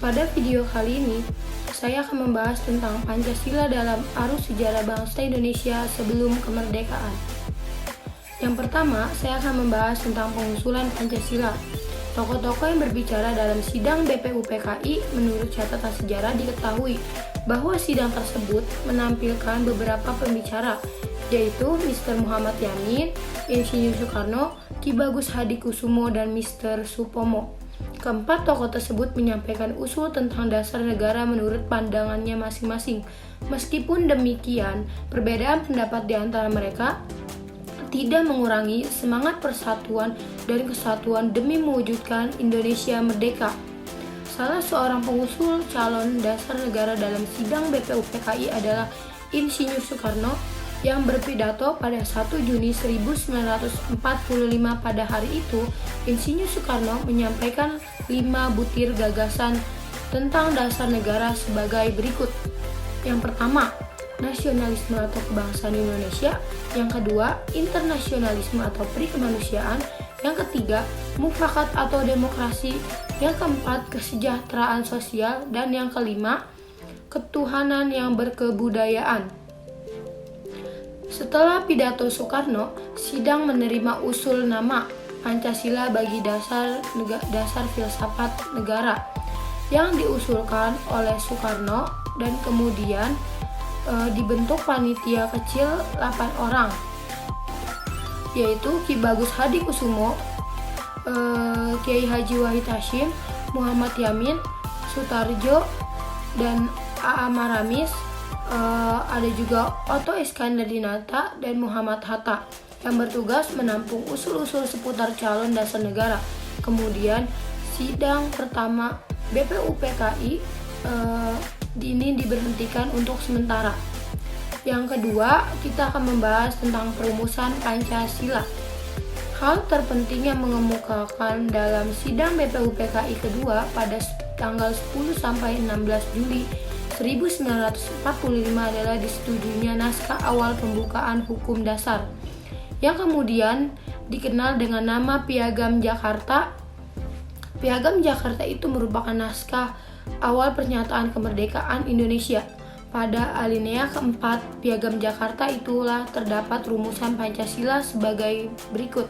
Pada video kali ini, saya akan membahas tentang Pancasila dalam arus sejarah bangsa Indonesia sebelum kemerdekaan. Yang pertama, saya akan membahas tentang pengusulan Pancasila. Tokoh-tokoh yang berbicara dalam sidang BPUPKI menurut catatan sejarah diketahui bahwa sidang tersebut menampilkan beberapa pembicara, yaitu Mr. Muhammad Yamin, Insinyur Soekarno, Ki Bagus Hadikusumo, dan Mr. Supomo. Keempat tokoh tersebut menyampaikan usul tentang dasar negara menurut pandangannya masing-masing. Meskipun demikian, perbedaan pendapat di antara mereka tidak mengurangi semangat persatuan dan kesatuan demi mewujudkan Indonesia merdeka. Salah seorang pengusul calon dasar negara dalam sidang BPUPKI adalah Insinyur Soekarno yang berpidato pada 1 Juni 1945. Pada hari itu, Insinyur Soekarno menyampaikan 5 butir gagasan tentang dasar negara sebagai berikut. Yang pertama, nasionalisme atau kebangsaan Indonesia. Yang kedua, internasionalisme atau perikemanusiaan. Yang ketiga, mufakat atau demokrasi. Yang keempat, kesejahteraan sosial. Dan yang kelima, ketuhanan yang berkebudayaan. Setelah pidato Soekarno, sidang menerima usul nama Pancasila bagi dasar filsafat negara yang diusulkan oleh Soekarno, dan kemudian dibentuk panitia kecil 8 orang, yaitu Ki Bagus Hadikusumo, Kiai Haji Wahid Hasyim, Muhammad Yamin, Sutarjo, dan A.A. Maramis. Ada juga Otto Iskandar-Dinata dan Muhammad Hatta yang bertugas menampung usul-usul seputar calon dasar negara. Kemudian sidang pertama BPUPKI ini diberhentikan untuk sementara. Yang kedua, kita akan membahas tentang perumusan Pancasila. Hal terpenting yang mengemukakan dalam sidang BPUPKI kedua pada tanggal 10 sampai 16 Juli 1945 adalah disetujuinya naskah awal pembukaan hukum dasar yang kemudian dikenal dengan nama Piagam Jakarta. Piagam Jakarta itu merupakan naskah awal pernyataan kemerdekaan Indonesia. Pada alinea keempat Piagam Jakarta itulah terdapat rumusan Pancasila sebagai berikut.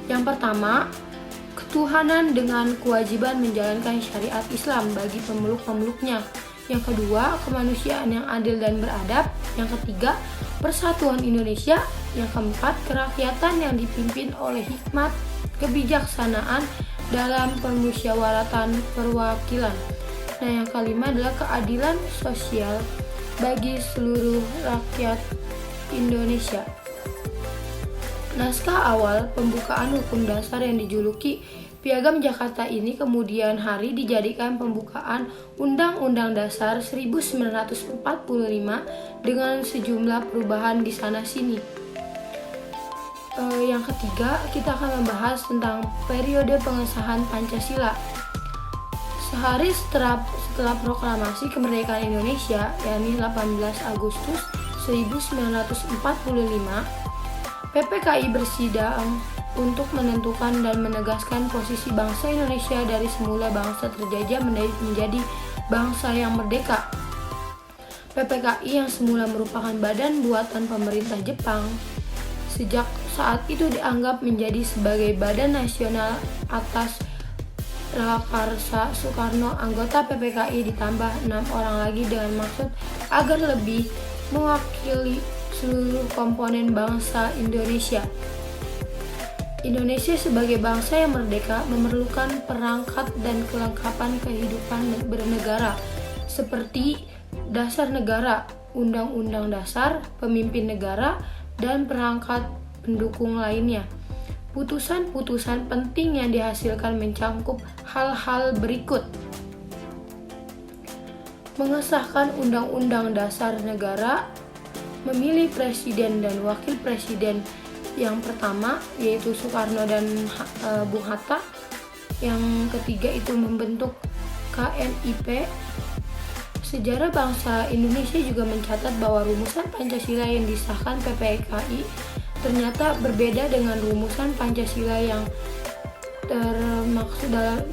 Yang pertama, ketuhanan dengan kewajiban menjalankan syariat Islam bagi pemeluk-pemeluknya. Yang kedua, kemanusiaan yang adil dan beradab. Yang ketiga, persatuan Indonesia. Yang keempat, kerakyatan yang dipimpin oleh hikmat kebijaksanaan dalam permusyawaratan perwakilan. Nah, yang kelima adalah keadilan sosial bagi seluruh rakyat Indonesia. Naskah awal pembukaan hukum dasar yang dijuluki Piagam Jakarta ini kemudian hari dijadikan pembukaan Undang-Undang Dasar 1945 dengan sejumlah perubahan di sana-sini. Yang ketiga, kita akan membahas tentang periode pengesahan Pancasila. Sehari setelah proklamasi kemerdekaan Indonesia, yakni 18 Agustus 1945, PPKI bersidang untuk menentukan dan menegaskan posisi bangsa Indonesia dari semula bangsa terjajah menjadi bangsa yang merdeka. PPKI yang semula merupakan badan buatan pemerintah Jepang, sejak saat itu dianggap menjadi sebagai badan nasional atas prakarsa Soekarno. Anggota PPKI ditambah 6 orang lagi dengan maksud agar lebih mewakili seluruh komponen bangsa Indonesia. Indonesia sebagai bangsa yang merdeka memerlukan perangkat dan kelengkapan kehidupan bernegara seperti dasar negara, undang-undang dasar, pemimpin negara, dan perangkat pendukung lainnya. Putusan-putusan penting yang dihasilkan mencangkup hal-hal berikut. Mengesahkan undang-undang dasar negara, memilih presiden dan wakil presiden yang pertama yaitu Soekarno dan Bung Hatta. Yang ketiga itu membentuk KNIP. Sejarah bangsa Indonesia juga mencatat bahwa rumusan Pancasila yang disahkan PPKI ternyata berbeda dengan rumusan Pancasila yang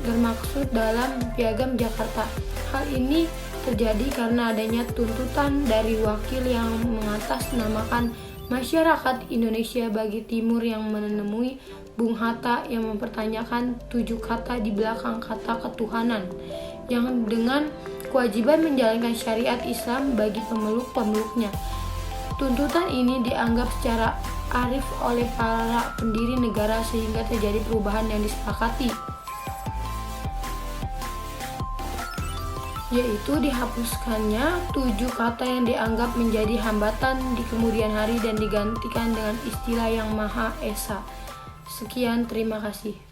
bermaksud dalam Piagam Jakarta. Hal ini terjadi karena adanya tuntutan dari wakil yang mengatasnamakan masyarakat Indonesia bagi Timur yang menemui Bung Hatta yang mempertanyakan 7 kata di belakang kata ketuhanan yang dengan kewajiban menjalankan syariat Islam bagi pemeluk-pemeluknya. Tuntutan ini dianggap secara arif oleh para pendiri negara sehingga terjadi perubahan yang disepakati, yaitu dihapuskannya 7 kata yang dianggap menjadi hambatan di kemudian hari dan digantikan dengan istilah yang Maha Esa. Sekian, terima kasih.